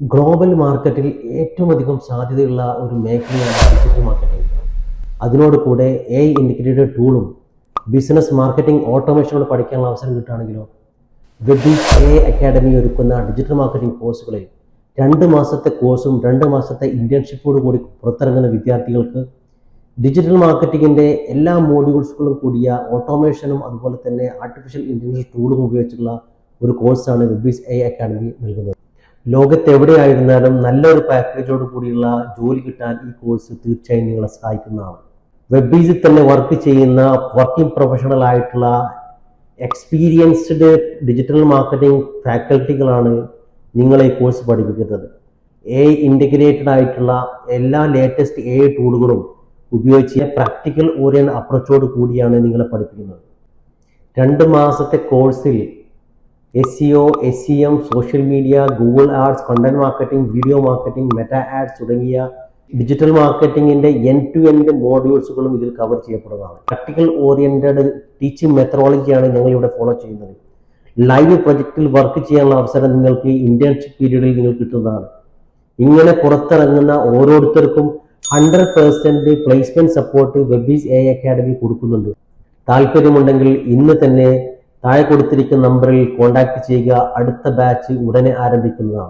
Global മാർക്കറ്റിൽ ഏറ്റവും അധികം സാധ്യതയുള്ള ഒരു മേഖലയാണ് ഡിജിറ്റൽ മാർക്കറ്റിംഗ്. അതിനോട് കൂടെ AI ഇൻറ്റിഗ്രേറ്റഡ് ടൂളും ബിസിനസ് മാർക്കറ്റിംഗ് ഓട്ടോമേഷനോട് പഠിക്കാനുള്ള അവസരം കിട്ടുകയാണെങ്കിലോ WebEaz AI അക്കാഡമി ഒരുക്കുന്ന ഡിജിറ്റൽ മാർക്കറ്റിംഗ് കോഴ്സുകളിൽ 2 മാസത്തെ കോഴ്സും 2 മാസത്തെ ഇന്റേൺഷിപ്പോട് കൂടി പുറത്തിറങ്ങുന്ന വിദ്യാർത്ഥികൾക്ക് ഡിജിറ്റൽ മാർക്കറ്റിങ്ങിൻ്റെ എല്ലാ മോഡ്യൂൾസുകളും കൂടിയ ഓട്ടോമേഷനും അതുപോലെ തന്നെ ആർട്ടിഫിഷ്യൽ ഇൻ്റലിജൻസ് ടൂളും ഉപയോഗിച്ചുള്ള ഒരു കോഴ്സാണ് WebEaz AI അക്കാഡമി നൽകുന്നത്. ലോകത്തെവിടെയായിരുന്നാലും നല്ലൊരു പാക്കേജോട് കൂടിയുള്ള ജോലി കിട്ടാൻ ഈ കോഴ്സ് തീർച്ചയായും നിങ്ങളെ സഹായിക്കുന്നതാണ്. WebEazൽ തന്നെ വർക്ക് ചെയ്യുന്ന വർക്കിംഗ് പ്രൊഫഷണൽ ആയിട്ടുള്ള എക്സ്പീരിയൻസ്ഡ് ഡിജിറ്റൽ മാർക്കറ്റിംഗ് ഫാക്കൽറ്റികളാണ് നിങ്ങളെ ഈ കോഴ്സ് പഠിപ്പിക്കുന്നത്. AI ഇൻറ്റിഗ്രേറ്റഡ് ആയിട്ടുള്ള എല്ലാ ലേറ്റസ്റ്റ് AI ടൂളുകളും ഉപയോഗിച്ച് പ്രാക്ടിക്കൽ ഓറിയൻറ്റഡ് അപ്രോച്ചോട് കൂടിയാണ് നിങ്ങളെ പഠിപ്പിക്കുന്നത്. 2 മാസത്തെ കോഴ്സിൽ SEO, SEM, social media, Google ads, content marketing, video marketing, Meta ads തുടങ്ങിയ ഡിജിറ്റൽ മാർക്കറ്റിംഗിന്റെ എൻഡ് ടു എൻഡ് മോഡ്യൂൾസുകളും ഇതിൽ കവർ ചെയ്യപ്പെടുന്നതാണ്. പ്രാക്ടിക്കൽ ഓറിയന്റഡ് ടീച്ചിങ് മെത്തഡോളജിയാണ് ഞങ്ങൾ ഇവിടെ ഫോളോ ചെയ്യുന്നത്. ലൈവ് പ്രൊജക്റ്റിൽ വർക്ക് ചെയ്യാനുള്ള അവസരം നിങ്ങൾക്ക് ഇന്റേൺഷിപ്പ് പീരീഡിൽ നിങ്ങൾക്ക് കിട്ടുന്നതാണ്. ഇങ്ങനെ പുറത്തിറങ്ങുന്ന ഓരോരുത്തർക്കും 100% placement support WebEaz AI academy കൊടുക്കുന്നുണ്ട്. താല്പര്യമുണ്ടെങ്കിൽ ഇന്ന് തന്നെ താഴെ കൊടുത്തിരിക്കുന്ന നമ്പറിൽ കോൺടാക്ട് ചെയ്യുക. അടുത്ത ബാച്ച് ഉടനെ ആരംഭിക്കുന്നതാണ്.